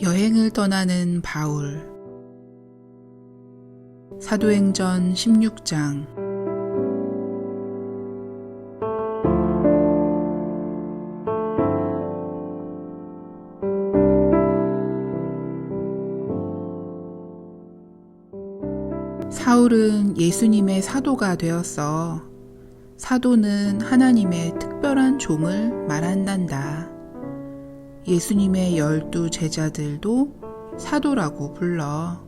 여행을 떠나는 바울. 사도행전 16장. 사울은 예수님의 사도가 되었어. 사도는 하나님의 특별한 종을 말한단다. 예수님의 12 제자들도 사도라고 불러.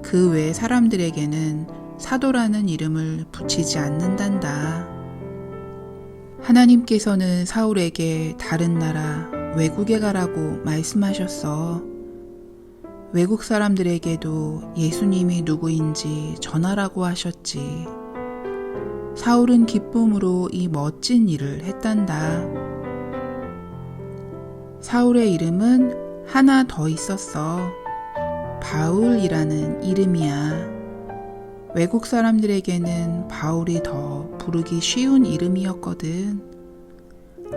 그 외 사람들에게는 사도라는 이름을 붙이지 않는단다. 하나님께서는 사울에게 다른 나라, 외국에 가라고 말씀하셨어. 외국 사람들에게도 예수님이 누구인지 전하라고 하셨지. 사울은 기쁨으로 이 멋진 일을 했단다. 사울의 이름은 하나 더 있었어. 바울이라는 이름이야. 외국 사람들에게는 바울이 더 부르기 쉬운 이름이었거든.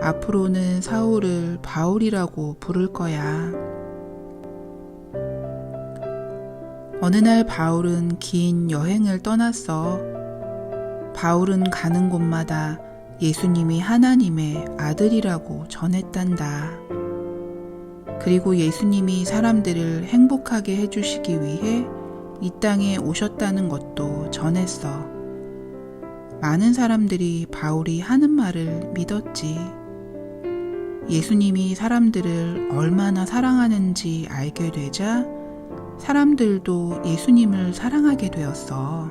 앞으로는 사울을 바울이라고 부를 거야. 어느 날 바울은 긴 여행을 떠났어. 바울은 가는 곳마다 예수님이 하나님의 아들이라고 전했단다. 그리고 예수님이 사람들을 행복하게 해주시기 위해 이 땅에 오셨다는 것도 전했어. 많은 사람들이 바울이 하는 말을 믿었지. 예수님이 사람들을 얼마나 사랑하는지 알게 되자 사람들도 예수님을 사랑하게 되었어.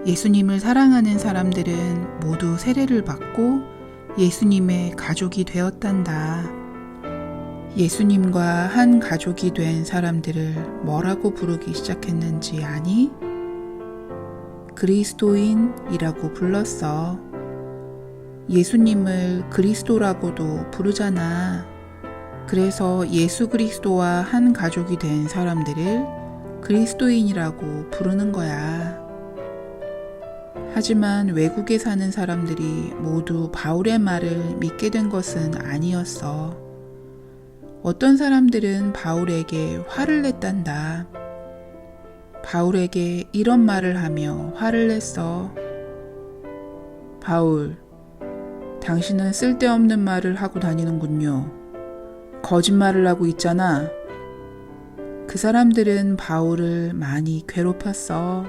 예수님을 사랑하는 사람들은 모두 세례를 받고 예수님의 가족이 되었단다. 예수님과 한 가족이 된 사람들을 뭐라고 부르기 시작했는지 아니? 그리스도인이라고 불렀어. 예수님을 그리스도라고도 부르잖아. 그래서 예수 그리스도와 한 가족이 된 사람들을 그리스도인이라고 부르는 거야. 하지만 외국에 사는 사람들이 모두 바울의 말을 믿게 된 것은 아니었어. 어떤 사람들은 바울에게 화를 냈단다. 바울에게 이런 말을 하며 화를 냈어. 바울, 당신은 쓸데없는 말을 하고 다니는군요. 거짓말을 하고 있잖아. 그 사람들은 바울을 많이 괴롭혔어.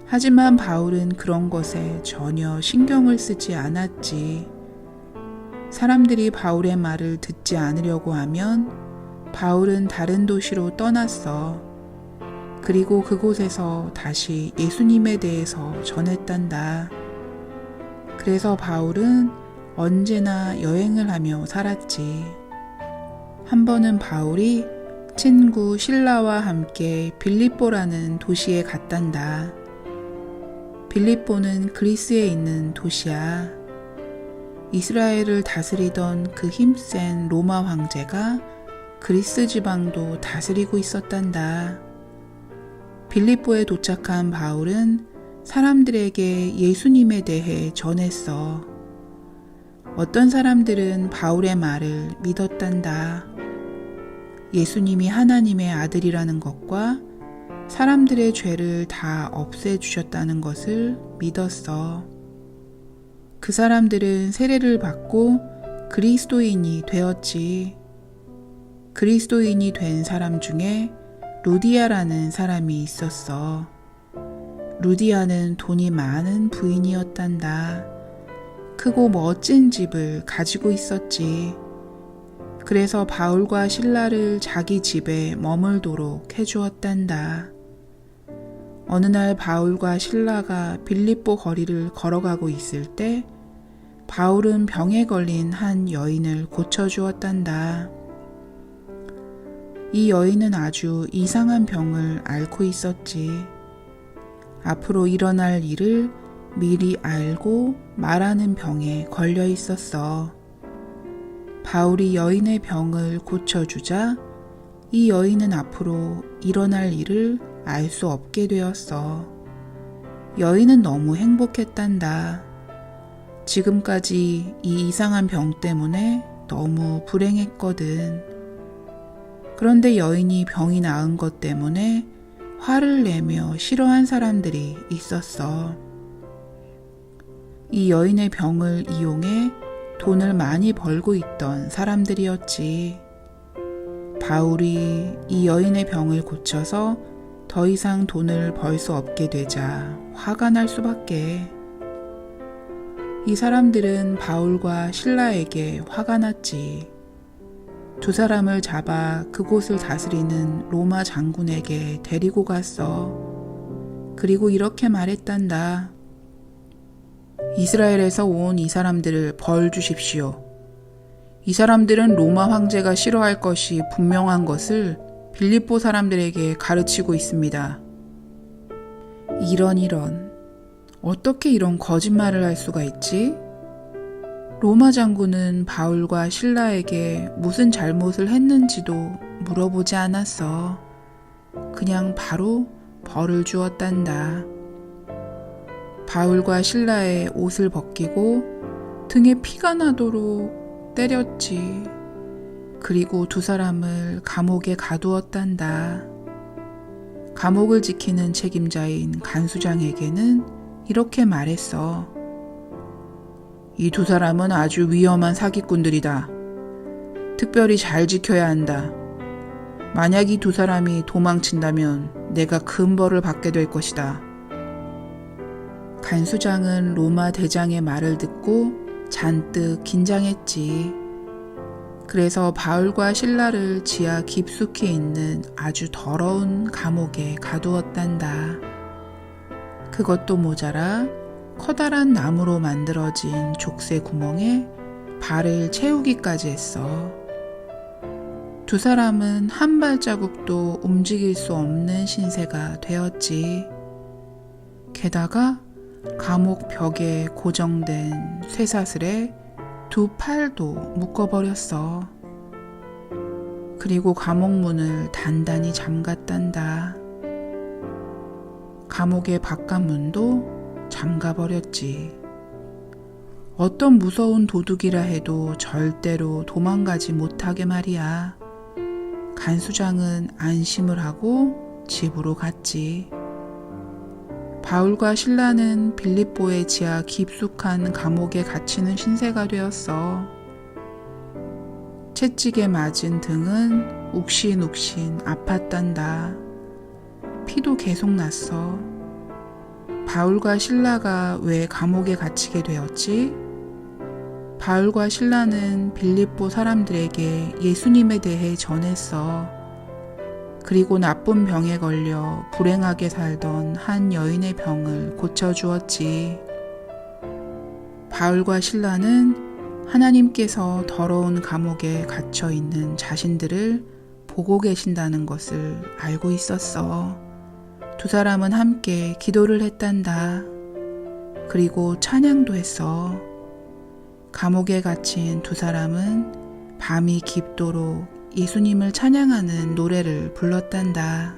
하지만 바울은 그런 것에 전혀 신경을 쓰지 않았지. 사람들이 바울의 말을 듣지 않으려고 하면 바울은 다른 도시로 떠났어. 그리고 그곳에서 다시 예수님에 대해서 전했단다. 그래서 바울은 언제나 여행을 하며 살았지. 한 번은 바울이 친구 실라와 함께 빌립보라는 도시에 갔단다. 빌립보는 그리스에 있는 도시야. 이스라엘을 다스리던 그 힘센 로마 황제가 그리스 지방도 다스리고 있었단다. 빌립보에 도착한 바울은 사람들에게 예수님에 대해 전했어. 어떤 사람들은 바울의 말을 믿었단다. 예수님이 하나님의 아들이라는 것과 사람들의 죄를 다 없애주셨다는 것을 믿었어. 그 사람들은 세례를 받고 그리스도인이 되었지. 그리스도인이 된 사람 중에 루디아라는 사람이 있었어. 루디아는 돈이 많은 부인이었단다. 크고 멋진 집을 가지고 있었지. 그래서 바울과 실라를 자기 집에 머물도록 해주었단다. 어느 날 바울과 실라가 빌립보 거리를 걸어가고 있을 때 바울은 병에 걸린 한 여인을 고쳐주었단다. 이 여인은 아주 이상한 병을 앓고 있었지. 앞으로 일어날 일을 미리 알고 말하는 병에 걸려 있었어. 바울이 여인의 병을 고쳐주자 이 여인은 앞으로 일어날 일을 알 수 없게 되었어. 여인은 너무 행복했단다. 지금까지 이 이상한 병 때문에 너무 불행했거든. 그런데 여인이 병이 나은 것 때문에 화를 내며 싫어한 사람들이 있었어. 이 여인의 병을 이용해 돈을 많이 벌고 있던 사람들이었지. 바울이 이 여인의 병을 고쳐서 더 이상 돈을 벌 수 없게 되자 화가 날 수밖에. 이 사람들은 바울과 실라에게 화가 났지. 두 사람을 잡아 그곳을 다스리는 로마 장군에게 데리고 갔어. 그리고 이렇게 말했단다. 이스라엘에서 온 이 사람들을 벌 주십시오. 이 사람들은 로마 황제가 싫어할 것이 분명한 것을 빌립보 사람들에게 가르치고 있습니다. 이런. 어떻게 이런 거짓말을 할 수가 있지? 로마 장군은 바울과 실라에게 무슨 잘못을 했는지도 물어보지 않았어. 그냥 바로 벌을 주었단다. 바울과 실라의 옷을 벗기고 등에 피가 나도록 때렸지. 그리고 두 사람을 감옥에 가두었단다. 감옥을 지키는 책임자인 간수장에게는 이렇게 말했어. 이 두 사람은 아주 위험한 사기꾼들이다. 특별히 잘 지켜야 한다. 만약 이 두 사람이 도망친다면 내가 큰 벌을 받게 될 것이다. 간수장은 로마 대장의 말을 듣고 잔뜩 긴장했지. 그래서 바울과 실라를 지하 깊숙이 있는 아주 더러운 감옥에 가두었단다. 그것도 모자라 커다란 나무로 만들어진 족쇄 구멍에 발을 채우기까지 했어. 두 사람은 한 발자국도 움직일 수 없는 신세가 되었지. 게다가 감옥 벽에 고정된 쇠사슬에 두 팔도 묶어버렸어. 그리고 감옥 문을 단단히 잠갔단다. 감옥의 바깥문도 잠가버렸지. 어떤 무서운 도둑이라 해도 절대로 도망가지 못하게 말이야. 간수장은 안심을 하고 집으로 갔지. 바울과 실라는 빌립보의 지하 깊숙한 감옥에 갇히는 신세가 되었어. 채찍에 맞은 등은 욱신욱신 아팠단다. 피도 계속 났어. 바울과 실라가 왜 감옥에 갇히게 되었지? 바울과 실라는 빌립보 사람들에게 예수님에 대해 전했어. 그리고 나쁜 병에 걸려 불행하게 살던 한 여인의 병을 고쳐주었지. 바울과 실라는 하나님께서 더러운 감옥에 갇혀 있는 자신들을 보고 계신다는 것을 알고 있었어. 두 사람은 함께 기도를 했단다. 그리고 찬양도 했어. 감옥에 갇힌 두 사람은 밤이 깊도록 예수님을 찬양하는 노래를 불렀단다.